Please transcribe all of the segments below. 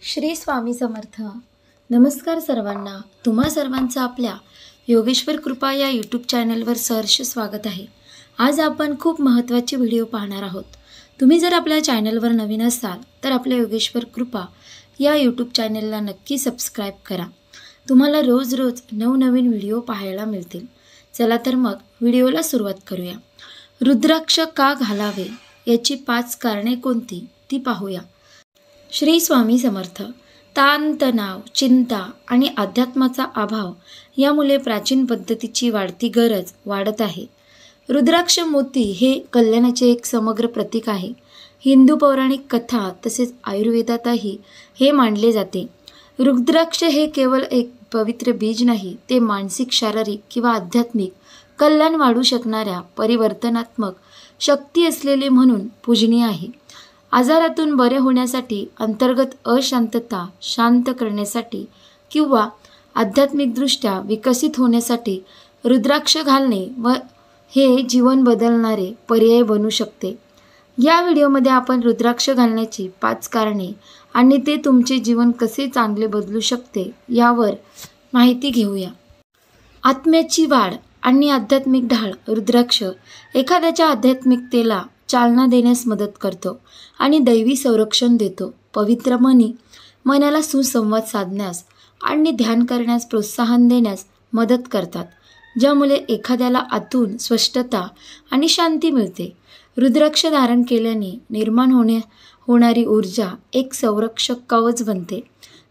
श्री स्वामी समर्थ. नमस्कार सर्वांना. तुम्हा सर्वांचं आपल्या योगेश्वर कृपा या यूट्यूब चॅनलवर सहर्ष स्वागत आहे. आज आपण खूप महत्त्वाची व्हिडिओ पाहणार आहोत. तुम्ही जर आपल्या चॅनलवर नवीन असाल तर आपल्या योगेश्वर कृपा या यूट्यूब चॅनलला नक्की सबस्क्राईब करा. तुम्हाला रोज रोज नवनवीन व्हिडिओ पाहायला मिळतील. चला तर मग व्हिडिओला सुरुवात करूया. रुद्राक्ष का घालावे याची 5 कारणे कोणती ती पाहूया. श्री स्वामी समर्थ. ताण तणाव, चिंता आणि अध्यात्माचा अभाव यामुळे प्राचीन पद्धतीची वाढती गरज वाढत आहे. रुद्राक्ष मोती हे कल्याणाचे एक समग्र प्रतीक आहे. हिंदू पौराणिक कथा तसेच आयुर्वेदातही हे मानले जाते. रुद्राक्ष हे केवळ एक पवित्र बीज नाही, ते मानसिक, शारीरिक किंवा आध्यात्मिक कल्याण वाढू शकणाऱ्या परिवर्तनात्मक शक्ती असलेले म्हणून पूजनीय आहे. आजारातून बरे होण्यासाठी, अंतर्गत अशांतता शांत करण्यासाठी किंवा आध्यात्मिकदृष्ट्या विकसित होण्यासाठी रुद्राक्ष घालणे व हे जीवन बदलणारे पर्याय बनू शकते. या व्हिडिओमध्ये आपण रुद्राक्ष घालण्याची 5 कारणे आणि ते तुमचे जीवन कसे चांगले बदलू शकते यावर माहिती घेऊया. आत्म्याची वाढ आणि आध्यात्मिक ढाळ. रुद्राक्ष एखाद्याच्या आध्यात्मिकतेला चालना देण्यास मदत करतो आणि दैवी संरक्षण देतो. पवित्र मणी मनाला सुसंवाद साधण्यास आणि ध्यान करण्यास प्रोत्साहन देण्यास मदत करतात, ज्यामुळे एखाद्याला आतून स्पष्टता आणि शांती मिळते. रुद्राक्ष धारण केल्याने निर्माण होणारी ऊर्जा एक संरक्षक कवच बनते,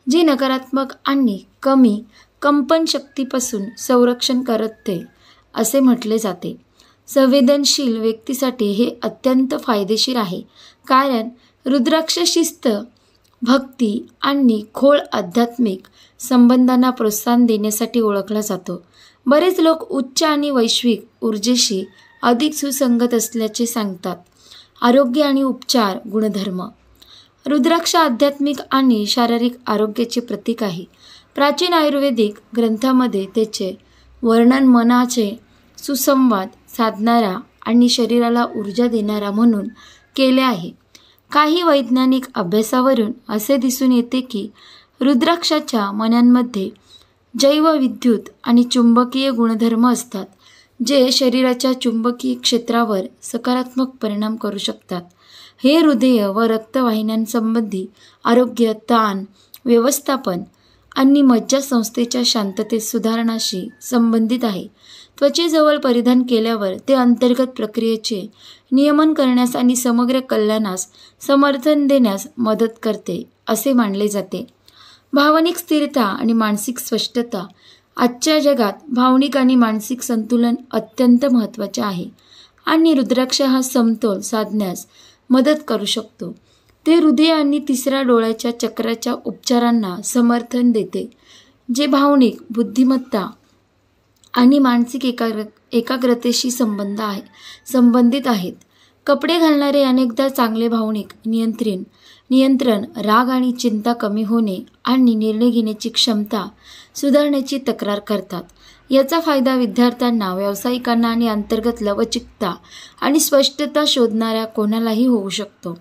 जी नकारात्मक आणि कमी कंपनशक्तीपासून संरक्षण करते असे म्हटले जाते. संवेदनशील व्यक्तीसाठी हे अत्यंत फायदेशीर आहे, कारण रुद्राक्ष शिस्त, भक्ती आणि खोल आध्यात्मिक संबंधांना प्रोत्साहन देण्यासाठी ओळखला जातो. बरेच लोक उच्च आणि वैश्विक ऊर्जेशी अधिक सुसंगत असल्याचे सांगतात. आरोग्य आणि उपचार गुणधर्म. रुद्राक्ष आध्यात्मिक आणि शारीरिक आरोग्याचे प्रतीक आहे. प्राचीन आयुर्वेदिक ग्रंथामध्ये त्याचे वर्णन मनाचे सुसंवाद साधणारा आणि शरीराला ऊर्जा देणारा म्हणून केले आहे. काही वैज्ञानिक अभ्यासावरून असे दिसून येते की रुद्राक्षाच्या मण्यांमध्ये जैवविद्युत आणि चुंबकीय गुणधर्म असतात, जे शरीराच्या चुंबकीय क्षेत्रावर सकारात्मक परिणाम करू शकतात. हे हृदय व रक्तवाहिन्यांसंबंधी आरोग्य, ताण व्यवस्थापन आणि मज्जासंस्थेच्या शांततेत सुधारणाशी संबंधित आहे. त्वचेजवळ परिधान केल्यावर ते अंतर्गत प्रक्रियेचे नियमन करण्यास आणि समग्र कल्याणास समर्थन देण्यास मदत करते असे मानले जाते. भावनिक स्थिरता आणि मानसिक स्पष्टता. आजच्या जगात भावनिक आणि मानसिक संतुलन अत्यंत महत्त्वाचे आहे आणि रुद्राक्ष हा समतोल साधण्यास मदत करू शकतो. ते हृदय आणि तिसऱ्या डोळ्याच्या चक्राच्या उपचारांना समर्थन देते, जे भावनिक बुद्धिमत्ता आणि मानसिक एकाग्रतेशी संबंधित आहेत. कपडे घालणारे अनेकदा चांगले भावनिक नियंत्रण, राग आणि चिंता कमी होणे आणि निर्णय घेण्याची क्षमता सुधारण्याची तक्रार करतात. याचा फायदा विद्यार्थ्यांना, व्यावसायिकांना आणि अंतर्गत लवचिकता आणि स्पष्टता शोधणाऱ्या कोणालाही होऊ शकतो.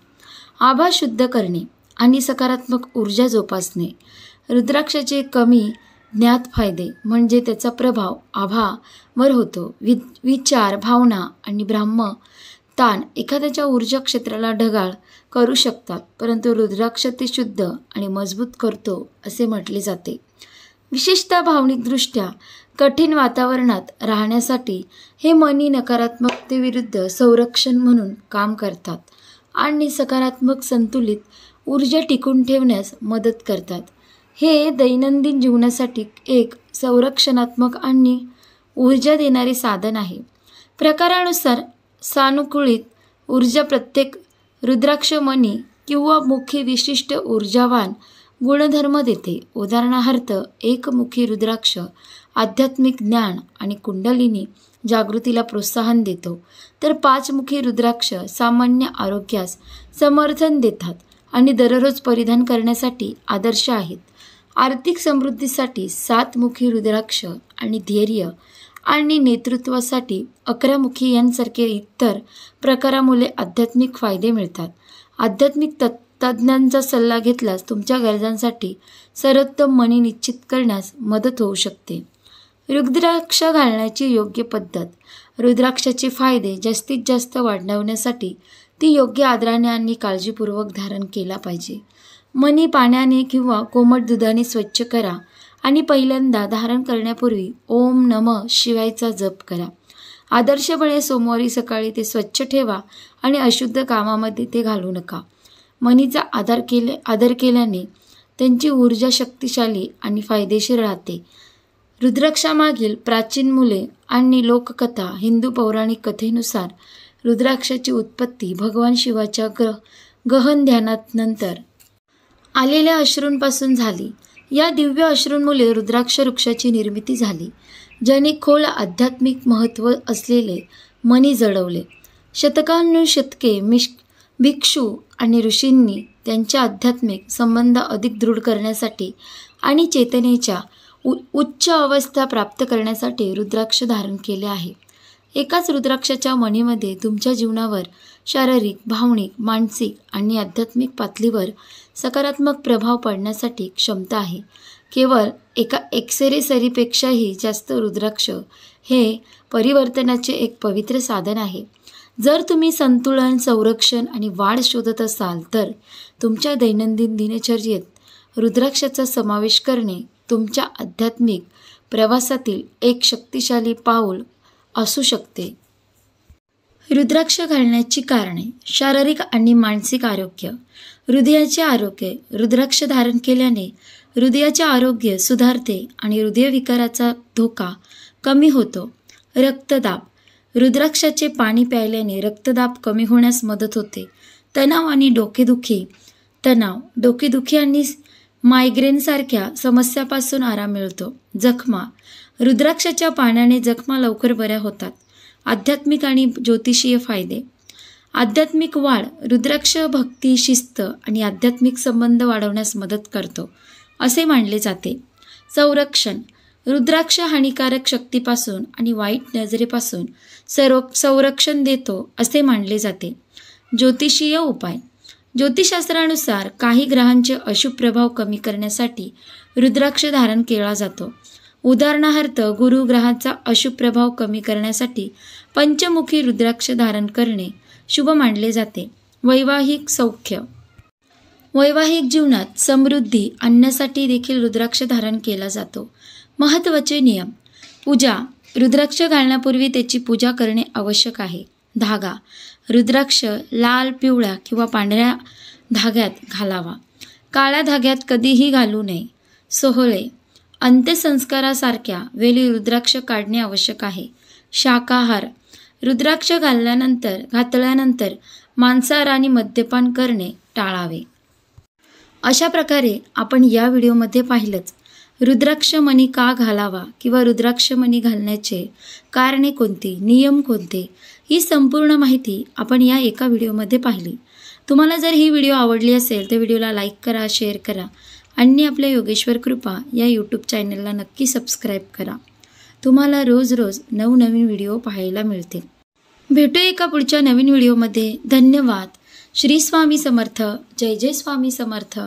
आभा शुद्ध करणे आणि सकारात्मक ऊर्जा जोपासणे. रुद्राक्षाचे कमी ज्ञात फायदे म्हणजे त्याचा प्रभाव आभावर होतो. विचार, भावना आणि ताण एखाद्याच्या ऊर्जा क्षेत्राला ढगाळ करू शकतात, परंतु रुद्राक्ष ते शुद्ध आणि मजबूत करतो असे म्हटले जाते. विशेषतः भावनिकदृष्ट्या कठीण वातावरणात राहण्यासाठी हे मणी नकारात्मकतेविरुद्ध संरक्षण म्हणून काम करतात आणि सकारात्मक संतुलित ऊर्जा टिकून ठेवण्यास मदत करतात. हे दैनंदिन जीवनासाठी एक संरक्षणात्मक आणि ऊर्जा देणारे साधन आहे. प्रकारानुसार सानुकूलित ऊर्जा. प्रत्येक रुद्राक्ष मणी किंवा मुखी विशिष्ट ऊर्जावान गुणधर्म देते. उदाहरणार्थ, एकमुखी रुद्राक्ष आध्यात्मिक ज्ञान आणि कुंडलिनी जागृतीला प्रोत्साहन देतो, तर 5मुखी रुद्राक्ष सामान्य आरोग्यास समर्थन देतात आणि दररोज परिधान करण्यासाठी आदर्श आहेत. आर्थिक समृद्धीसाठी 7मुखी रुद्राक्ष आणि धैर्य आणि नेतृत्वासाठी 11मुखी यांसारखे इतर प्रकारामुळे आध्यात्मिक फायदे मिळतात. आध्यात्मिक तज्ज्ञांचा सल्ला घेतल्यास तुमच्या गरजांसाठी सर्वोत्तम मणी निश्चित करण्यास मदत होऊ शकते. रुद्राक्ष घालण्याची योग्य पद्धत. रुद्राक्षाचे फायदे जास्तीत जास्त वाढवण्यासाठी ती योग्य आदराने आणि काळजीपूर्वक धारण केला पाहिजे. मणी पाण्याने किंवा कोमट दुधाने स्वच्छ करा आणि पहिल्यांदा धारण करण्यापूर्वी ओम नमः शिवायचा जप करा. आदर्शपणे सोमवारी सकाळी ते स्वच्छ ठेवा आणि अशुद्ध कामामध्ये ते घालू नका. मणीचा आदर केल्याने त्यांची ऊर्जा शक्तिशाली आणि फायदेशीर राहते. रुद्राक्षामागील प्राचीन मूल्ये आणि लोककथा. हिंदू पौराणिक कथेनुसार रुद्राक्षाची उत्पत्ती भगवान शिवाच्या गहन ध्यानानंतर आलेल्या अश्रूंपासून झाली. या दिव्य अश्रूंमुळे रुद्राक्ष वृक्षाची निर्मिती झाली, ज्याने खोल आध्यात्मिक महत्त्व असलेले मणी जडवले. शतकानुशतके भिक्षू आणि ऋषींनी त्यांच्या आध्यात्मिक संबंध अधिक दृढ करण्यासाठी आणि चेतनेच्या उच्च अवस्था प्राप्त करण्यासाठी रुद्राक्ष धारण केले आहे. एकाच रुद्राक्षाच्या मणीमध्ये तुमच्या जीवनावर शारीरिक, भावनिक, मानसिक आणि आध्यात्मिक पातळीवर सकारात्मक प्रभाव पडण्यासाठी क्षमता आहे. केवळ एका एक्सरेसरीपेक्षाही जास्त रुद्राक्ष हे परिवर्तनाचे एक पवित्र साधन आहे. जर तुम्ही संतुलन, संरक्षण आणि वाढ शोधत असाल तर तुमच्या दैनंदिन दिनचर्येत रुद्राक्षाचा समावेश करणे तुमच्या आध्यात्मिक प्रवासातील एक शक्तिशाली पाऊल असू शकते. रुद्राक्ष घालण्याची कारणे. शारीरिक आणि मानसिक आरोग्य. हृदयाचे आरोग्य. रुद्राक्ष धारण केल्याने हृदयाचे आरोग्य सुधारते आणि हृदयविकाराचा धोका कमी होतो. रक्तदाब. रुद्राक्षाचे पाणी प्यायल्याने रक्तदाब कमी होण्यास मदत होते. तणाव आणि डोकेदुखी. डोकेदुखी आणि मायग्रेनसारख्या समस्यापासून आराम मिळतो. जखमा. रुद्राक्षाच्या पाण्याने जखमा लवकर बऱ्या होतात. आध्यात्मिक आणि ज्योतिषीय फायदे. आध्यात्मिक वाढ. रुद्राक्ष भक्ती, शिस्त आणि आध्यात्मिक संबंध वाढवण्यास मदत करतो असे मानले जाते. संरक्षण. रुद्राक्ष हानिकारक शक्तीपासून आणि वाईट नजरेपासून संरक्षण देतो असे मानले जाते. ज्योतिषीय उपाय. ज्योतिषशास्त्रानुसार काही ग्रहांचे अशुभ प्रभाव कमी करण्यासाठी रुद्राक्ष धारण केला जातो. उदाहरणार्थ, गुरु ग्रहाचा अशुभ प्रभाव कमी करण्यासाठी पंचमुखी रुद्राक्ष धारण करणे शुभ मानले जाते. वैवाहिक सौख्य. वैवाहिक जीवनात समृद्धी आणण्यासाठी देखील रुद्राक्ष धारण केला जातो. महत्त्वाचे नियम. पूजा. रुद्राक्ष घालण्यापूर्वी त्याची पूजा करणे आवश्यक आहे. धागा. रुद्राक्ष लाल, पिवळ्या किंवा पांढऱ्या धाग्यात घालावा. काळ्या धाग्यात कधीही घालू नये. सोहळे. अंत्यसंस्कारासारख्या वेळी रुद्राक्ष काढणे आवश्यक आहे. शाकाहार. रुद्राक्ष घातल्यानंतर मांसाहार आणि मद्यपान करणे टाळावे. अशा प्रकारे आपण या व्हिडिओमध्ये पाहिलंच रुद्राक्ष मणी का घालावा किंवा रुद्राक्ष मणी घालण्याचे कारणे कोणती, नियम कोणते, ही संपूर्ण माहिती आपण या एका व्हिडिओमध्ये पाहिली. तुम्हाला जर ही व्हिडिओ आवडली असेल तर व्हिडिओला लाईक करा, शेअर करा आणि आपल्या योगेश्वर कृपा या यूट्यूब चॅनलला नक्की सबस्क्राईब करा. तुम्हाला रोज नवनवीन व्हिडिओ पाहायला मिळतील. भेटू एका पुढच्या नवीन व्हिडिओमध्ये. धन्यवाद. श्री स्वामी समर्थ. जय जय स्वामी समर्थ.